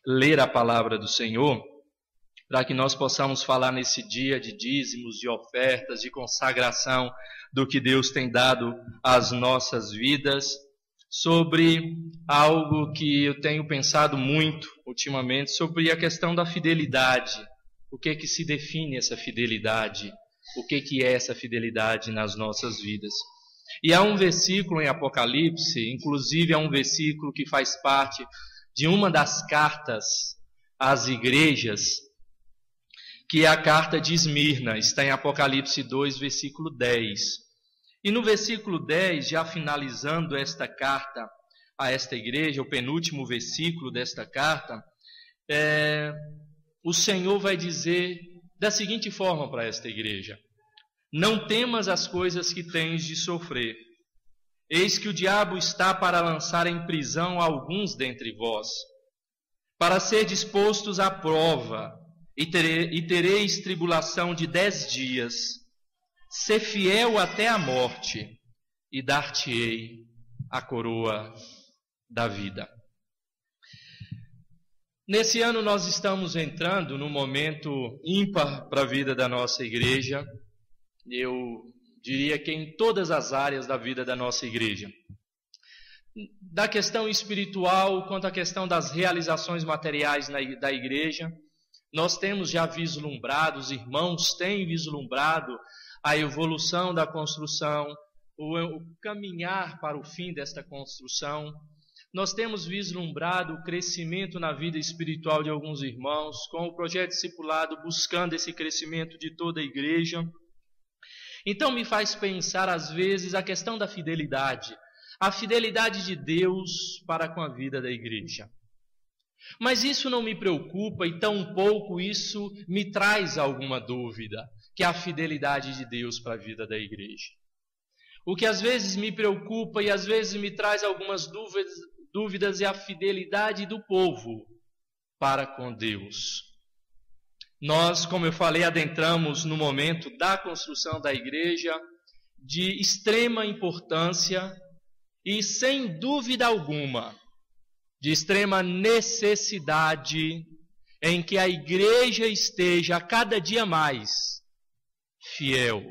ler a palavra do Senhor, para que nós possamos falar nesse dia de dízimos, de ofertas, de consagração do que Deus tem dado às nossas vidas, sobre algo que eu tenho pensado muito ultimamente, sobre a questão da fidelidade. O que que se define essa fidelidade? O que que é essa fidelidade nas nossas vidas? E há um versículo em Apocalipse, inclusive é um versículo que faz parte de uma das cartas às igrejas, que é a carta de Esmirna, está em Apocalipse 2, versículo 10. E no versículo 10, já finalizando esta carta a esta igreja, o penúltimo versículo desta carta, o Senhor vai dizer da seguinte forma para esta igreja: não temas as coisas que tens de sofrer. Eis que o diabo está para lançar em prisão alguns dentre vós, para ser dispostos à prova, e tereis tribulação de 10 dias. Sê fiel até a morte, e dar-te-ei a coroa da vida. Nesse ano nós estamos entrando num momento ímpar para a vida da nossa igreja. Eu diria que em todas as áreas da vida da nossa igreja. Da questão espiritual, quanto à questão das realizações materiais da igreja, nós temos já vislumbrado, os irmãos têm vislumbrado a evolução da construção, o caminhar para o fim desta construção. Nós temos vislumbrado o crescimento na vida espiritual de alguns irmãos, com o projeto discipulado buscando esse crescimento de toda a igreja. Então me faz pensar às vezes a questão da fidelidade, a fidelidade de Deus para com a vida da igreja. Mas isso não me preocupa e tampouco isso me traz alguma dúvida, que é a fidelidade de Deus para a vida da igreja. O que às vezes me preocupa e às vezes me traz algumas dúvidas é a fidelidade do povo para com Deus. Nós, como eu falei, adentramos no momento da construção da igreja de extrema importância e, sem dúvida alguma, de extrema necessidade em que a igreja esteja a cada dia mais fiel.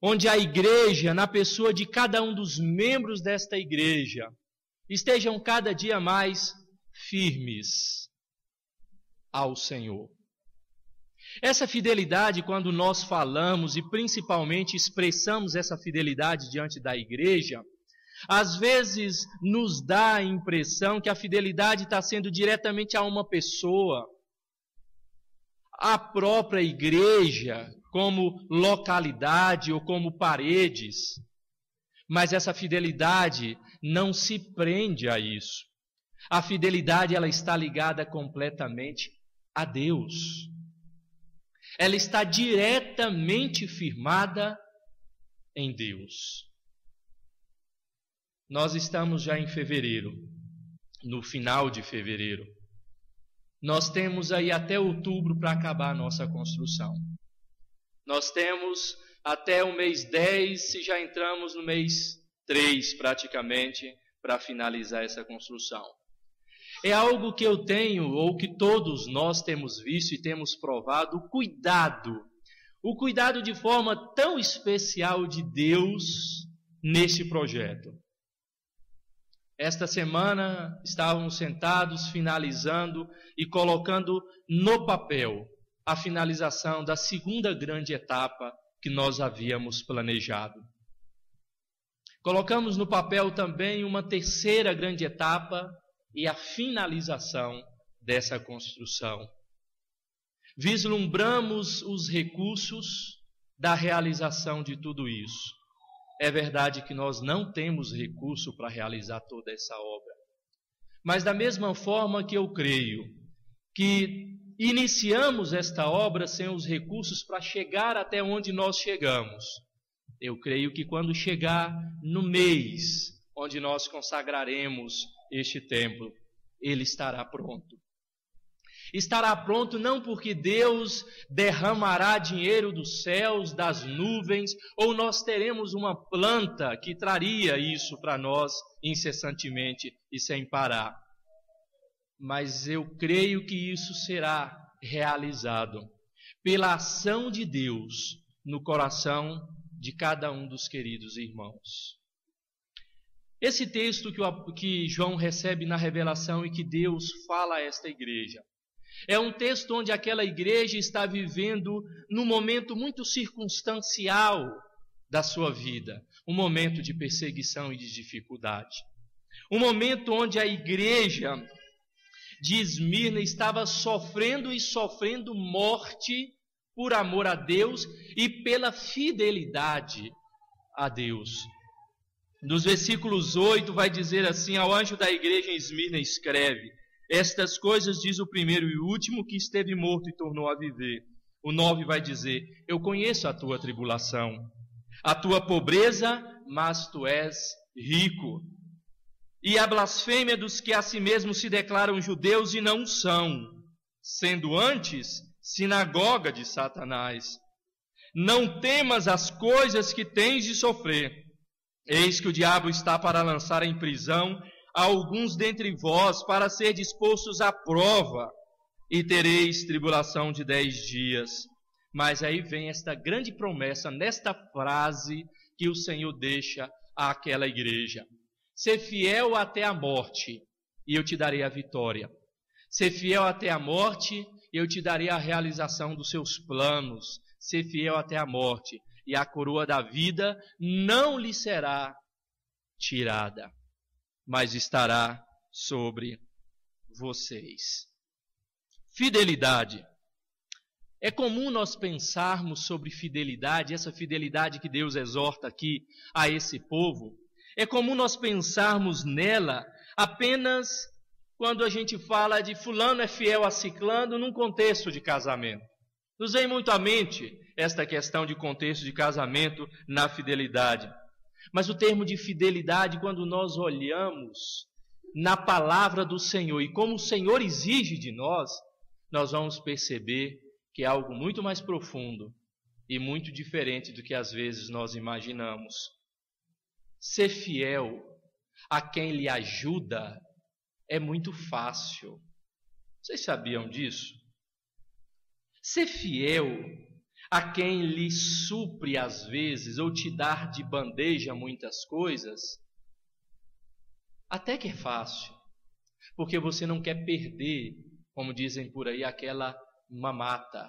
Onde a igreja, na pessoa de cada um dos membros desta igreja, estejam cada dia mais firmes ao Senhor. Essa fidelidade, quando nós falamos e principalmente expressamos essa fidelidade diante da igreja, às vezes nos dá a impressão que a fidelidade está sendo diretamente a uma pessoa, a própria igreja, como localidade ou como paredes. Mas essa fidelidade não se prende a isso. A fidelidade, ela está ligada completamente a Deus. Ela está diretamente firmada em Deus. Nós estamos já em fevereiro, no final de fevereiro. Nós temos aí até outubro para acabar a nossa construção. Nós temos até o mês 10, se já entramos no mês 3 praticamente, para finalizar essa construção. É algo que eu tenho, ou que todos nós temos visto e temos provado, o cuidado de forma tão especial de Deus neste projeto. Esta semana estávamos sentados finalizando e colocando no papel a finalização da segunda grande etapa que nós havíamos planejado. Colocamos no papel também uma terceira grande etapa e a finalização dessa construção. Vislumbramos os recursos da realização de tudo isso. É verdade que nós não temos recurso para realizar toda essa obra. Mas da mesma forma que eu creio que iniciamos esta obra sem os recursos para chegar até onde nós chegamos, eu creio que quando chegar no mês onde nós consagraremos este templo, ele estará pronto. Estará pronto não porque Deus derramará dinheiro dos céus, das nuvens, ou nós teremos uma planta que traria isso para nós incessantemente e sem parar. mas eu creio que isso será realizado pela ação de Deus no coração de cada um dos queridos irmãos. Esse texto que João recebe na revelação e que Deus fala a esta igreja, é um texto onde aquela igreja está vivendo num momento muito circunstancial da sua vida, um momento de perseguição e de dificuldade. Um momento onde a igreja de Esmirna estava sofrendo e sofrendo morte por amor a Deus e pela fidelidade a Deus. Nos versículos 8 vai dizer assim: ao anjo da igreja em Esmirna escreve: estas coisas diz o primeiro e último que esteve morto e tornou a viver. O 9 vai dizer: eu conheço a tua tribulação, a tua pobreza, mas tu és rico. E a blasfêmia dos que a si mesmos se declaram judeus e não são, sendo antes sinagoga de Satanás. Não temas as coisas que tens de sofrer. Eis que o diabo está para lançar em prisão a alguns dentre vós, para ser dispostos à prova, e tereis tribulação de 10 dias. Mas aí vem esta grande promessa, nesta frase que o Senhor deixa àquela igreja: ser fiel até a morte, e eu te darei a vitória. Ser fiel até a morte, e eu te darei a realização dos seus planos. Ser fiel até a morte, e a coroa da vida não lhe será tirada, mas estará sobre vocês. Fidelidade. É comum nós pensarmos sobre fidelidade, essa fidelidade que Deus exorta aqui a esse povo. É comum nós pensarmos nela apenas quando a gente fala de fulano é fiel a ciclano num contexto de casamento. Nos vem muito à mente esta questão de contexto de casamento na fidelidade. Mas o termo de fidelidade, quando nós olhamos na palavra do Senhor e como o Senhor exige de nós, nós vamos perceber que é algo muito mais profundo e muito diferente do que às vezes nós imaginamos. Ser fiel a quem lhe ajuda é muito fácil. Vocês sabiam disso? Ser fiel a quem lhe supre às vezes, ou te dar de bandeja muitas coisas, até que é fácil, porque você não quer perder, como dizem por aí, aquela mamata,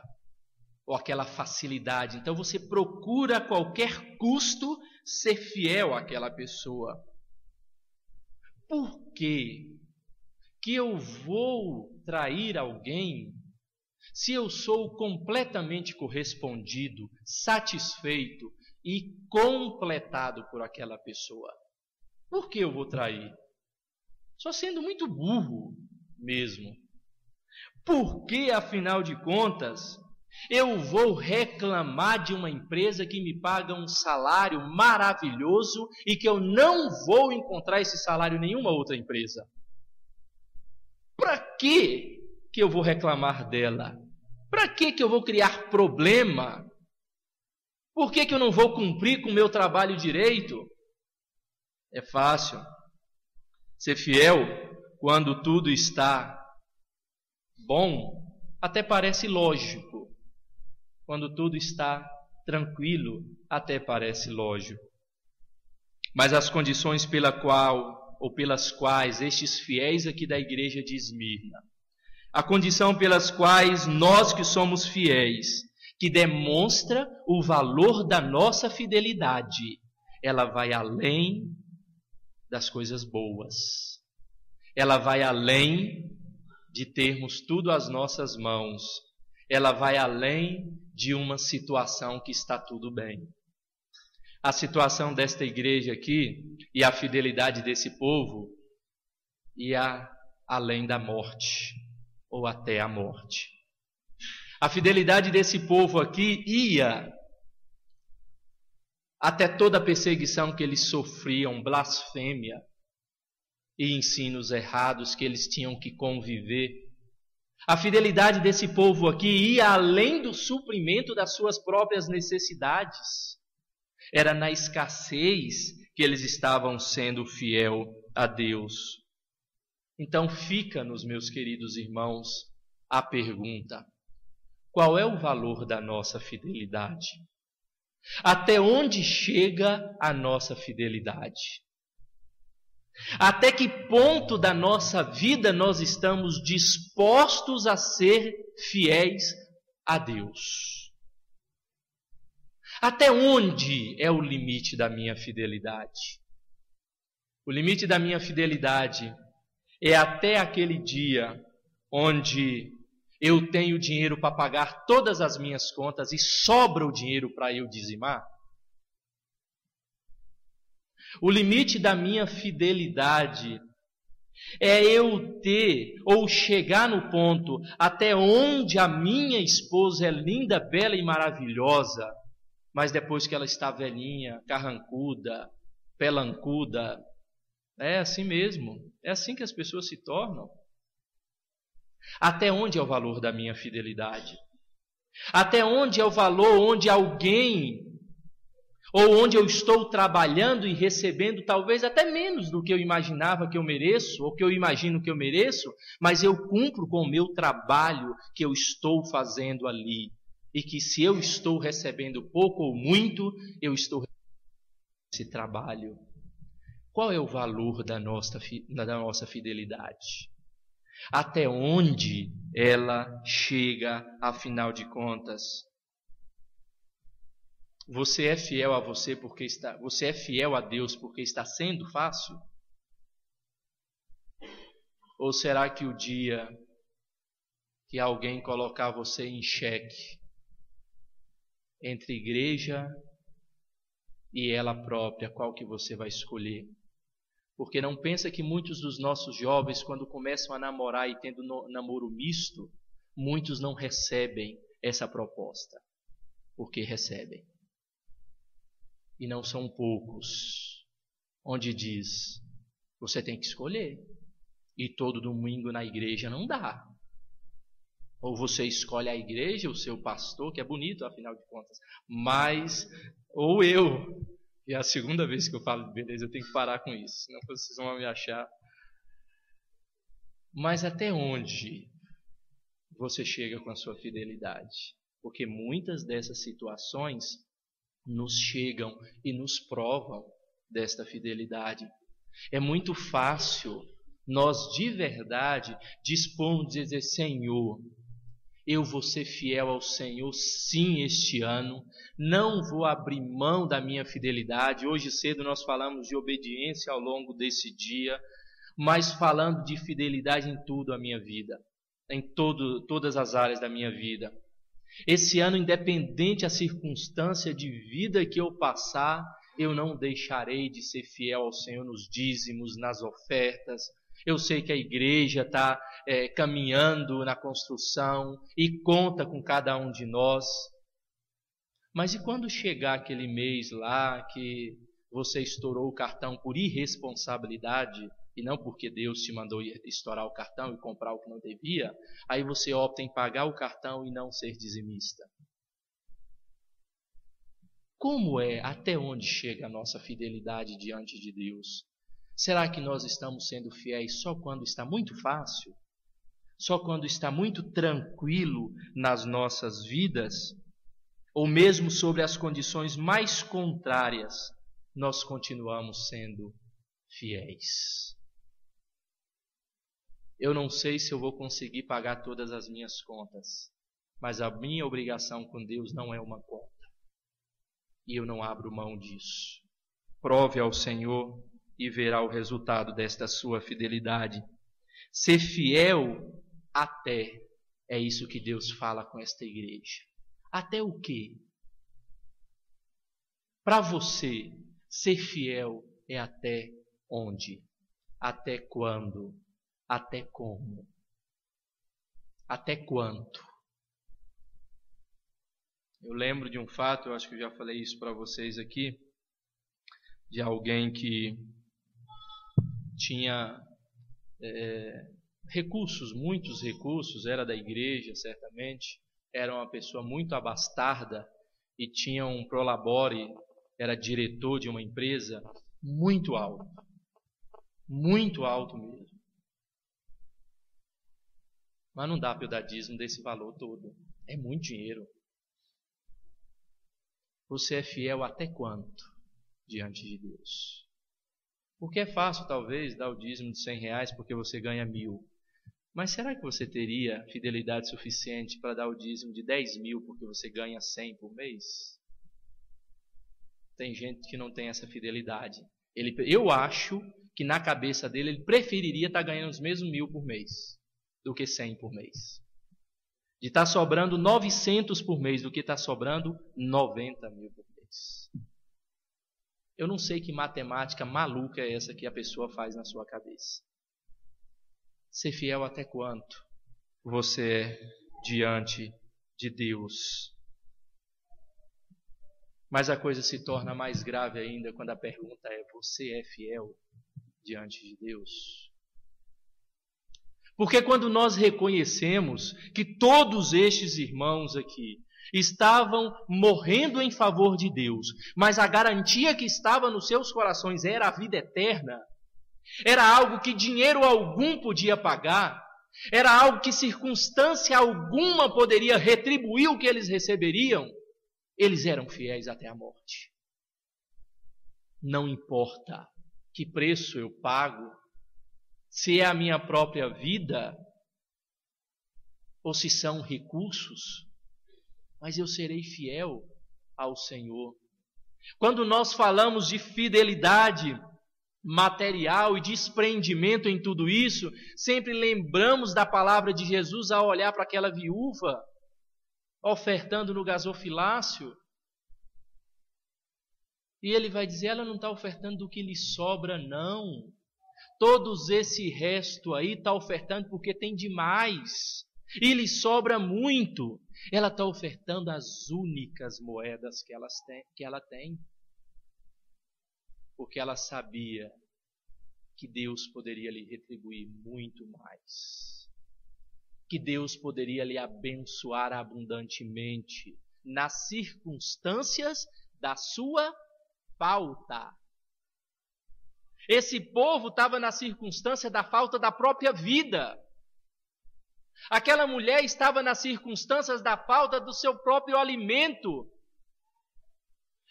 ou aquela facilidade. Então você procura a qualquer custo ser fiel àquela pessoa. Por quê que eu vou trair alguém se eu sou completamente correspondido, satisfeito e completado por aquela pessoa? Por que eu vou trair? Só sendo muito burro mesmo. Por que, afinal de contas, eu vou reclamar de uma empresa que me paga um salário maravilhoso e que eu não vou encontrar esse salário em nenhuma outra empresa? Para que eu vou reclamar dela? Para que eu vou criar problema? Por que eu não vou cumprir com o meu trabalho direito? É fácil ser fiel quando tudo está bom, até parece lógico. Quando tudo está tranquilo, até parece lógico. Mas as condições pelas quais estes fiéis aqui da igreja de Esmirna, a condição pelas quais nós que somos fiéis, que demonstra o valor da nossa fidelidade, ela vai além das coisas boas. Ela vai além de termos tudo às nossas mãos. Ela vai além de uma situação que está tudo bem. A situação desta igreja aqui e a fidelidade desse povo ia além da morte, ou até a morte. A fidelidade desse povo aqui ia até toda a perseguição que eles sofriam, blasfêmia e ensinos errados que eles tinham que conviver. A fidelidade desse povo aqui ia além do suprimento das suas próprias necessidades. Era na escassez que eles estavam sendo fiel a Deus. Então fica-nos, meus queridos irmãos, a pergunta: qual é o valor da nossa fidelidade? Até onde chega a nossa fidelidade? Até que ponto da nossa vida nós estamos dispostos a ser fiéis a Deus? Até onde é o limite da minha fidelidade? O limite da minha fidelidade é até aquele dia onde eu tenho dinheiro para pagar todas as minhas contas e sobra o dinheiro para eu dizimar? O limite da minha fidelidade é eu ter ou chegar no ponto até onde a minha esposa é linda, bela e maravilhosa, mas depois que ela está velhinha, carrancuda, pelancuda, é assim mesmo, é assim que as pessoas se tornam. Até onde é o valor da minha fidelidade? Até onde é o valor onde alguém, ou onde eu estou trabalhando e recebendo talvez até menos do que eu imaginava que eu mereço, ou que eu imagino que eu mereço, mas eu cumpro com o meu trabalho que eu estou fazendo ali. E que se eu estou recebendo pouco ou muito, eu estou recebendo esse trabalho. Qual é o valor da nossa fidelidade? Até onde ela chega, afinal de contas? Você é fiel a você é fiel a Deus porque está sendo fácil? Ou será que o dia que alguém colocar você em xeque entre igreja e ela própria, qual que você vai escolher? Porque não pensa que muitos dos nossos jovens, quando começam a namorar e tendo namoro misto, muitos não recebem essa proposta, porque recebem. E não são poucos, onde diz, você tem que escolher. E todo domingo na igreja não dá. Ou você escolhe a igreja, o seu pastor, que é bonito, afinal de contas. Mas, ou eu, e é a segunda vez que eu falo, beleza, eu tenho que parar com isso, senão vocês vão me achar. Mas até onde você chega com a sua fidelidade? Porque muitas dessas situações nos chegam e nos provam desta fidelidade. É muito fácil nós de verdade dispormos de dizer, Senhor, eu vou ser fiel ao Senhor sim este ano, não vou abrir mão da minha fidelidade. Hoje cedo nós falamos de obediência ao longo desse dia, mas falando de fidelidade em tudo a minha vida, em todas as áreas da minha vida. Esse ano, independente da circunstância de vida que eu passar, eu não deixarei de ser fiel ao Senhor nos dízimos, nas ofertas. Eu sei que a igreja está caminhando na construção e conta com cada um de nós. Mas e quando chegar aquele mês lá que você estourou o cartão por irresponsabilidade, e não porque Deus te mandou estourar o cartão e comprar o que não devia, aí você opta em pagar o cartão e não ser dizimista? Como é, até onde chega a nossa fidelidade diante de Deus? Será que nós estamos sendo fiéis só quando está muito fácil? Só quando está muito tranquilo nas nossas vidas? Ou mesmo sobre as condições mais contrárias, nós continuamos sendo fiéis? Eu não sei se eu vou conseguir pagar todas as minhas contas, mas a minha obrigação com Deus não é uma conta. E eu não abro mão disso. Prove ao Senhor e verá o resultado desta sua fidelidade. Ser fiel até, é isso que Deus fala com esta igreja. Até o quê? Para você, ser fiel é até onde? Até quando? Até como? Até quanto? Eu lembro de um fato, eu acho que eu já falei isso para vocês aqui, de alguém que tinha recursos, muitos recursos, era da igreja certamente, era uma pessoa muito abastarda e tinha um prolabore, era diretor de uma empresa muito alto mesmo. Mas não dá para eu dar dízimo desse valor todo. É muito dinheiro. Você é fiel até quanto diante de Deus? Porque é fácil, talvez, dar o dízimo de R$100 porque você ganha 1.000. Mas será que você teria fidelidade suficiente para dar o dízimo de 10.000 porque você ganha 100 por mês? Tem gente que não tem essa fidelidade. Eu acho que na cabeça dele ele preferiria estar ganhando os mesmos 1.000 por mês do que 100 por mês. De estar sobrando 900 por mês do que estar sobrando 90.000 por mês. Eu não sei que matemática maluca é essa que a pessoa faz na sua cabeça. Ser fiel até quanto você é diante de Deus? Mas a coisa se torna mais grave ainda quando a pergunta é: você é fiel diante de Deus? Porque quando nós reconhecemos que todos estes irmãos aqui estavam morrendo em favor de Deus, mas a garantia que estava nos seus corações era a vida eterna, era algo que dinheiro algum podia pagar, era algo que circunstância alguma poderia retribuir o que eles receberiam, eles eram fiéis até a morte. Não importa que preço eu pago, se é a minha própria vida ou se são recursos, mas eu serei fiel ao Senhor. Quando nós falamos de fidelidade material e desprendimento em tudo isso, sempre lembramos da palavra de Jesus ao olhar para aquela viúva ofertando no gasofilácio. E ele vai dizer: ela não está ofertando do que lhe sobra, não. Todos esse resto aí está ofertando porque tem demais e lhe sobra muito. Ela está ofertando as únicas moedas que ela tem. Porque ela sabia que Deus poderia lhe retribuir muito mais. Que Deus poderia lhe abençoar abundantemente nas circunstâncias da sua falta. Esse povo estava na circunstância da falta da própria vida. Aquela mulher estava nas circunstâncias da falta do seu próprio alimento.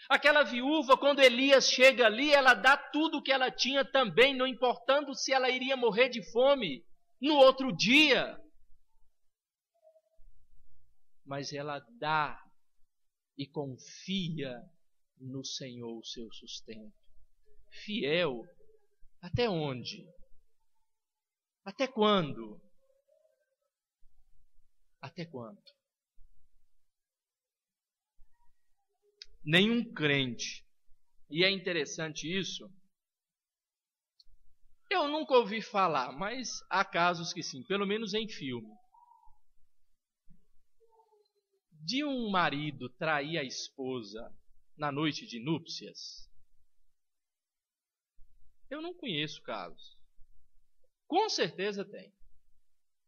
Aquela viúva, quando Elias chega ali, ela dá tudo o que ela tinha também, não importando se ela iria morrer de fome no outro dia. Mas ela dá e confia no Senhor o seu sustento. Fiel até onde? Até quando? Até quando? Nenhum crente, e é interessante isso, eu nunca ouvi falar, mas há casos que sim, pelo menos em filme, de um marido trair a esposa na noite de núpcias. Eu não conheço casos. Com certeza tem.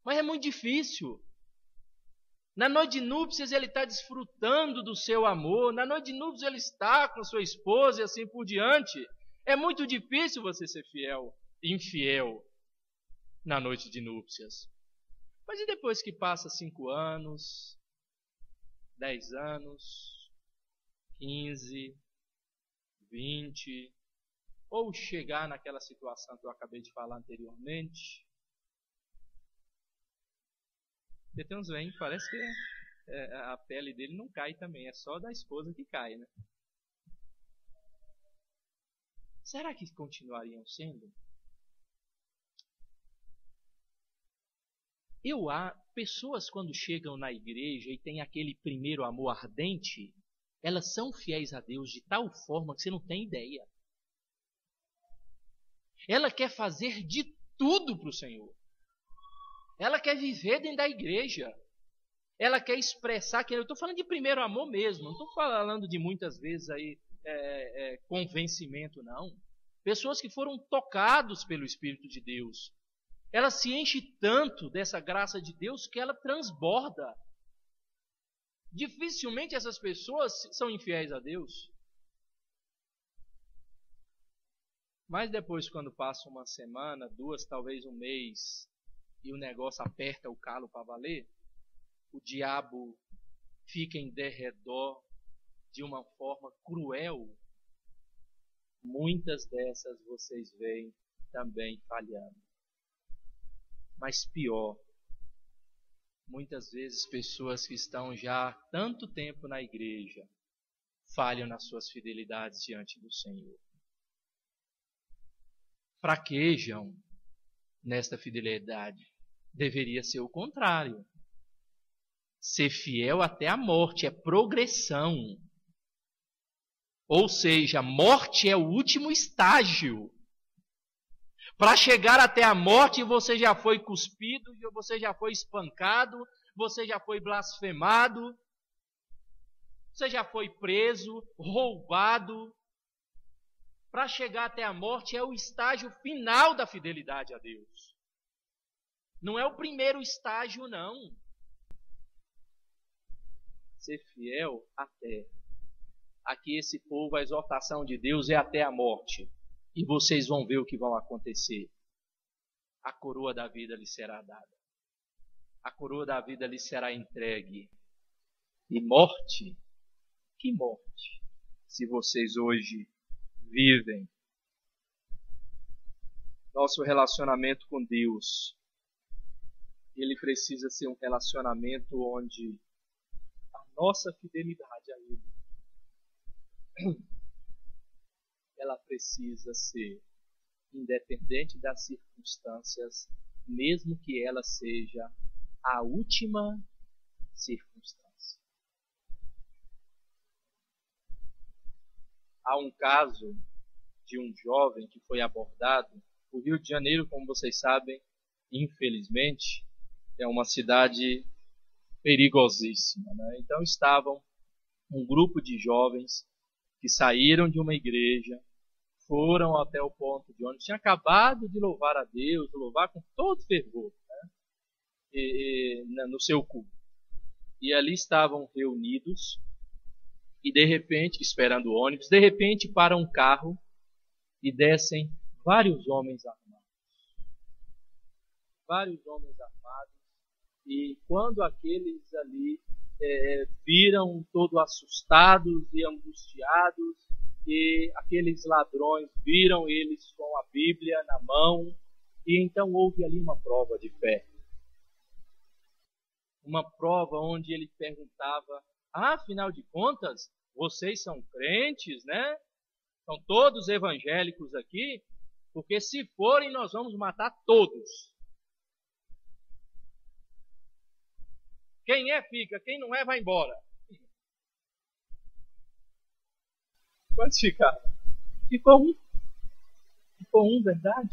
Mas é muito difícil. Na noite de núpcias ele está desfrutando do seu amor. Na noite de núpcias ele está com sua esposa e assim por diante. É muito difícil você ser fiel, infiel na noite de núpcias. Mas e depois que passa 5 anos, 10 anos, 15, 20... ou chegar naquela situação que eu acabei de falar anteriormente? Porque tem uns velhos que parece que a pele dele não cai também, é só da esposa que cai, né? Será que continuariam sendo? Pessoas quando chegam na igreja e têm aquele primeiro amor ardente, elas são fiéis a Deus de tal forma que você não tem ideia. Ela quer fazer de tudo para o Senhor. Ela quer viver dentro da igreja. Ela quer expressar que eu estou falando de primeiro amor mesmo. Não estou falando de muitas vezes aí convencimento, não. Pessoas que foram tocados pelo Espírito de Deus. Ela se enche tanto dessa graça de Deus que ela transborda. Dificilmente essas pessoas são infiéis a Deus. Mas depois, quando passa uma semana, 2, talvez um mês, e o negócio aperta o calo para valer, o diabo fica em derredor de uma forma cruel, muitas dessas vocês veem também falhando. Mas pior, muitas vezes pessoas que estão já há tanto tempo na igreja falham nas suas fidelidades diante do Senhor. Fraquejam nesta fidelidade. Deveria ser o contrário. Ser fiel até a morte é progressão. Ou seja, a morte é o último estágio. Para chegar até a morte, você já foi cuspido, você já foi espancado, você já foi blasfemado, você já foi preso, roubado. Para chegar até a morte é o estágio final da fidelidade a Deus. Não é o primeiro estágio, não. Ser fiel até. Aqui esse povo, a exortação de Deus é até a morte. E vocês vão ver o que vai acontecer. A coroa da vida lhe será dada. A coroa da vida lhe será entregue. E morte? Que morte? Se vocês hoje vivem. Nosso relacionamento com Deus, ele precisa ser um relacionamento onde a nossa fidelidade a Ele, ela precisa ser independente das circunstâncias, mesmo que ela seja a última circunstância. Há um caso de um jovem que foi abordado. O Rio de Janeiro, como vocês sabem, infelizmente, é uma cidade perigosíssima, né? Então estavam um grupo de jovens que saíram de uma igreja, foram até o ponto de onde tinha acabado de louvar a Deus, louvar com todo fervor, né? No seu culto. E ali estavam reunidos, e de repente, esperando o ônibus, de repente para um carro e descem vários homens armados. Vários homens armados. E quando aqueles ali viram todos assustados e angustiados, e aqueles ladrões viram eles com a Bíblia na mão, e então houve ali uma prova de fé. Uma prova onde ele perguntava: afinal de contas, vocês são crentes, né? São todos evangélicos aqui? Porque se forem, nós vamos matar todos. Quem é, fica. Quem não é, vai embora. Quantos ficaram? Ficou um. Ficou um, verdade?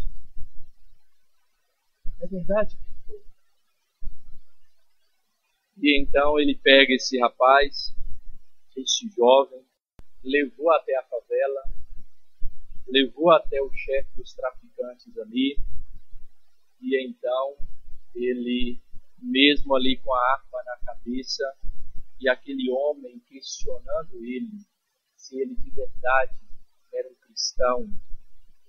É verdade que ficou. E então ele pega esse rapaz, esse jovem, levou até a favela, levou até o chefe dos traficantes ali, e então ele, mesmo ali com a arma na cabeça, e aquele homem questionando ele, se ele de verdade era um cristão,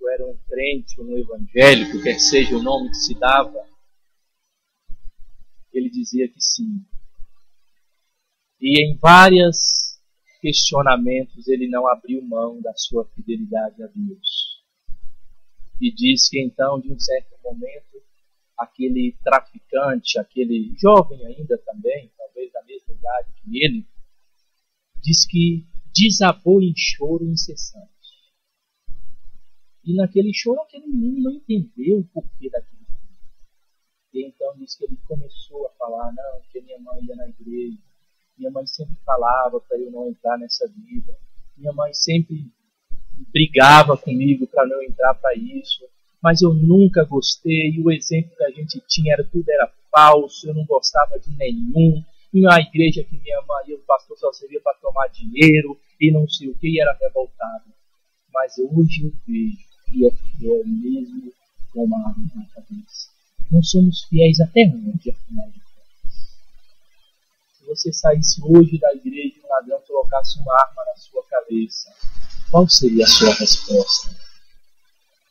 ou era um crente, ou um evangélico, quer seja o nome que se dava, ele dizia que sim. E em vários questionamentos ele não abriu mão da sua fidelidade a Deus. E diz que então, de um certo momento, aquele traficante, aquele jovem ainda também, talvez da mesma idade que ele, diz que desabou em choro incessante. E naquele choro aquele menino não entendeu o porquê daquilo. E então diz que ele começou a falar: não, porque minha mãe ia na igreja, minha mãe sempre falava para eu não entrar nessa vida, minha mãe sempre brigava comigo para não entrar para isso, mas eu nunca gostei, e o exemplo que a gente tinha tudo era falso, eu não gostava de nenhum, e a igreja que minha mãe, o pastor só servia para tomar dinheiro, e não sei o que, e era revoltado. Mas hoje eu vejo que é fiel mesmo com uma arma na cabeça. Não somos fiéis até onde, afinal de contas? Se você saísse hoje da igreja e um ladrão colocasse uma arma na sua cabeça, qual seria a sua resposta?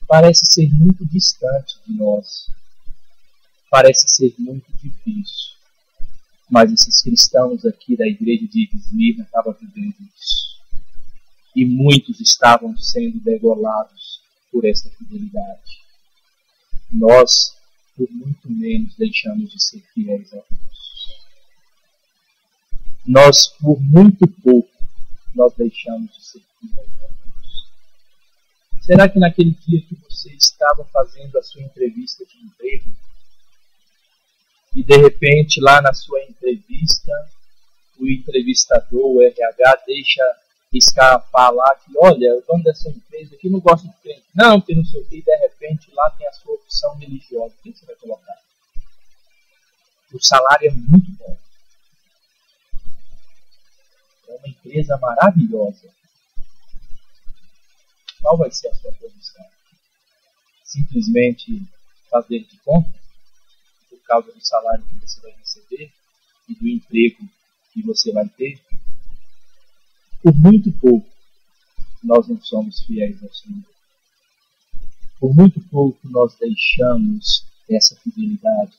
Parece ser muito distante de nós. Parece ser muito difícil, mas esses cristãos aqui da igreja de Esmirna estavam vivendo isso. E muitos estavam sendo degolados por esta fidelidade. Nós, por muito menos, deixamos de ser fiéis a Deus. Nós, por muito pouco, nós deixamos de ser fiéis a Deus. Será que naquele dia que você estava fazendo a sua entrevista de emprego, e de repente lá na sua entrevista, o entrevistador, o RH, deixa escapar lá que, olha, o dono dessa empresa aqui não gosta de crente. Não, porque não sei o que, e de repente lá tem a sua opção religiosa. O que você vai colocar? O salário é muito bom. É uma empresa maravilhosa. Qual vai ser a sua posição? Simplesmente fazer de conta por causa do salário que você vai receber e do emprego que você vai ter? Por muito pouco, nós não somos fiéis ao Senhor. Por muito pouco, nós deixamos essa fidelidade,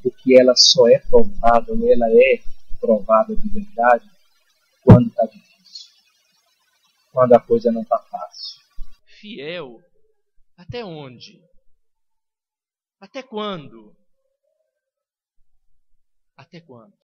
porque ela só é provada, ou ela é provada de verdade, quando está difícil, quando a coisa não está fácil. Fiel até onde? Até quando? Até quando?